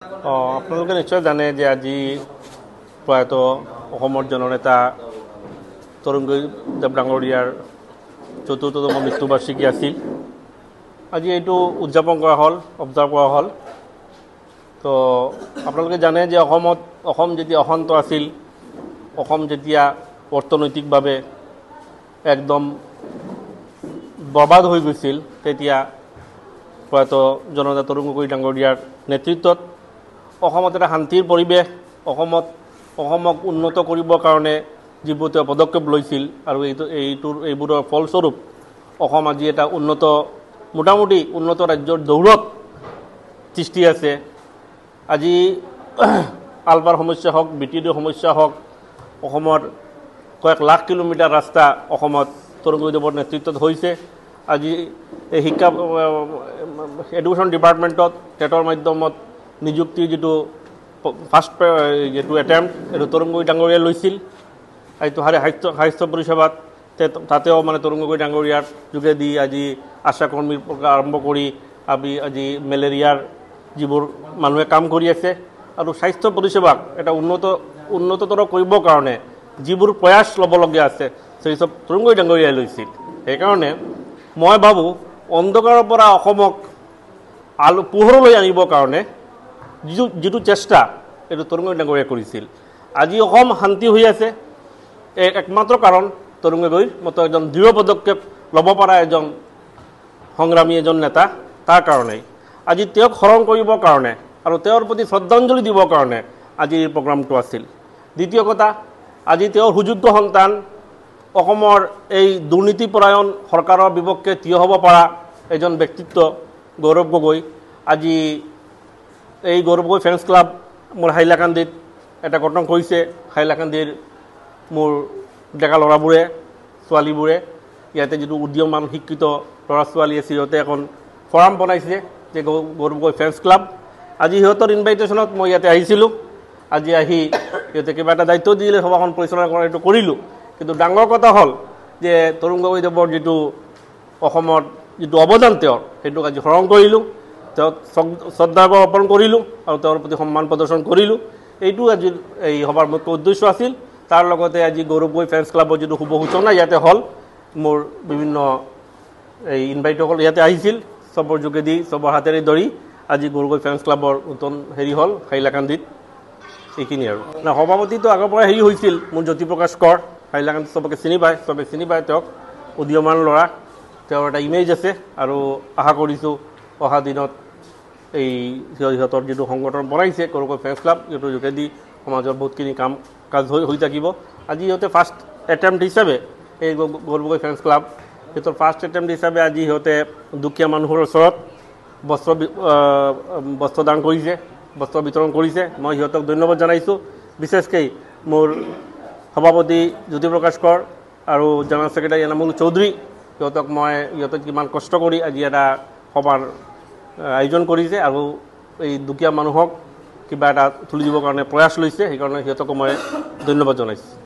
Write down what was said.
আপোনালোকে নিশ্চয় জানে যে আজি প্ৰয়াত অসমৰ জননেতা তৰুণ গগৈ ডাঙৰীয়াৰ চতুৰ্থতম মৃত্যুবাৰ্ষিকী আছিল। আজি এইটো উদযাপন কৰা হ'ল, অবজাৰ্ভ কৰা হ'ল। তো আপোনালোকে জানে যে অসম যেতিয়া অশান্ত আছিল, অসম যেতিয়া অৰ্থনৈতিকভাৱে একদম বৰবাদ হৈ গৈছিল, তেতিয়া প্ৰয়াত জননেতা তৰুণ গগৈ ডাঙৰীয়াৰ নেতৃত্বত অসমত এটা শান্তিৰ পৰিৱেশ, অসমক উন্নত কৰিবৰ কাৰণে যিবোৰ তেওঁ পদক্ষেপ লৈছিল আৰু এইবোৰৰ ফলস্বৰূপ অসম আজি এটা মোটামুটি উন্নত ৰাজ্যৰ দৌৰত সৃষ্টি আছে। আজি আলপাৰ সমস্যা হওক, BTD সমস্যা হওক, অসমৰ কয়েক লাখ কিলোমিটাৰ ৰাস্তা অসমত তৰুণ গগৈদেৱৰ নেতৃত্বত হৈছে। আজি এই এডুকেশ্যন ডিপাৰ্টমেণ্টত টেটৰ মাধ্যমত নিযুক্তিৰ যিটো ফাৰ্ষ্ট এটেম্প্ট এইটো তৰুণ গগৈ ডাঙৰীয়াই লৈছিল। এইটো স্বাস্থ্য পৰিষেবাত তাতেও তৰুণ গগৈ ডাঙৰীয়াৰ যোগেদি আজি আশা কৰ্মীৰ পৰা আৰম্ভ কৰি আজি মেলেৰিয়াৰ যিবোৰ মানুহে কাম কৰি আছে আৰু স্বাস্থ্য পৰিষেবাক এটা উন্নততৰ কৰিবৰ কাৰণে যিবোৰ প্ৰয়াস ল'বলগীয়া আছে সেই চব তৰুণ গগৈ ডাঙৰীয়াই লৈছিল। সেইকাৰণে মই ভাবোঁ অন্ধকাৰৰ পৰা অসমক পোহৰলৈ আনিবৰ কাৰণে যিটো চেষ্টা এইটো তৰুণ গগৈ ডাঙৰীয়াই কৰিছিল। আজি অসম শান্তি হৈ আছে, একমাত্ৰ কাৰণ তৰুণ গগৈৰ মতো এজন দৃঢ় পদক্ষেপ ল'ব পৰা এজন সংগ্ৰামী এজন নেতা। তাৰ কাৰণেই আজি তেওঁক স্মৰণ কৰিবৰ কাৰণে আৰু তেওঁৰ প্ৰতি শ্ৰদ্ধাঞ্জলি দিবৰ কাৰণে আজি এই প্ৰগ্ৰামটো আছিল। দ্বিতীয় কথা, আজি তেওঁৰ সুযোগ্য সন্তান অসমৰ এই দুৰ্নীতিপৰায়ণ চৰকাৰৰ বিপক্ষে থিয় হ'ব পৰা এজন ব্যক্তিত্ব গৌৰৱ গগৈ। আজি এই গৌৰৱ গগৈ ফেন্স ক্লাব মোৰ হাইলাকান্দিত এটা গঠন কৰিছে। হাইলাকান্দিৰ মোৰ ডেকা ল'ৰাবোৰে ছোৱালীবোৰে ইয়াতে যিটো উদীয়মান শিক্ষিত ল'ৰা ছোৱালী আছে সিহঁতে এখন ফৰাম বনাইছে যে গৌৰৱ গগৈ ফেন্স ক্লাব। আজি সিহঁতৰ ইনভাইটেশ্যনত মই ইয়াতে আহিছিলোঁ। আজি আহি সিহঁতে কিবা এটা দায়িত্ব দিলে সভাখন পৰিচালনা কৰা, এইটো কৰিলোঁ। কিন্তু ডাঙৰ কথা হ'ল যে তৰুণ গগৈদেৱৰ যিটো অসমত যিটো অৱদান তেওঁৰ সেইটোক আজি স্মৰণ কৰিলোঁ, তেওঁক শ্ৰদ্ধাৰ্ঘ অৰ্পণ কৰিলোঁ আৰু তেওঁৰ প্ৰতি সন্মান প্ৰদৰ্শন কৰিলোঁ। এইটো আজি এই সভাৰ মুখ্য উদ্দেশ্য আছিল। তাৰ লগতে আজি গৌৰৱ গগৈ ফেন্স ক্লাবৰ যিটো শুভ সূচনা ইয়াতে হ'ল, মোৰ বিভিন্ন এই ইনভাইটসকল ইয়াতে আহিছিল, চবৰ যোগেদি চবৰ হাতেৰে ধৰি আজি গৌৰৱ গগৈ ফেন্স ক্লাবৰ নতুন হ'ল হাইলাকান্দিত। এইখিনি আৰু সভাপতিটো আগৰ পৰা হৈছিল মোৰ জ্যোতিপ্ৰকাশ কৰ। হাইলাকান্দিত চবকে চিনি পায় তেওঁক, উদীয়মান ল'ৰা, তেওঁৰ এটা ইমেজ আছে আৰু আশা কৰিছোঁ অহা দিনত এই সিহঁতৰ যিটো সংগঠন বনাইছে গৌৰৱ গগৈ ফেন্স ক্লাব, সিহঁতৰ যোগেদি সমাজৰ বহুতখিনি কাজ হৈ থাকিব। আজি সিহঁতে ফাৰ্ষ্ট এটেম্প্ট হিচাপে এই গৌৰৱ গগৈ ফেন্স ক্লাব সিহঁতৰ ফাৰ্ষ্ট এটেম্প্ট হিচাপে আজি সিহঁতে দুখীয়া মানুহৰ ওচৰত বস্ত্ৰ দান কৰিছে, বস্ত্ৰ বিতৰণ কৰিছে। মই সিহঁতক ধন্যবাদ জনাইছোঁ। বিশেষকৈ মোৰ সভাপতি জ্যোতিপ্ৰকাশ কৰ আৰু জেনেৰেল ছেক্ৰেটাৰী এনামুল চৌধুৰী, সিহঁতে কিমান কষ্ট কৰি আজি এটা সভাৰ আয়োজন কৰিছে আৰু এই দুখীয়া মানুহক কিবা এটা তুলি দিবৰ কাৰণে প্ৰয়াস লৈছে। সেইকাৰণে সিহঁতকো মই ধন্যবাদ জনাইছোঁ।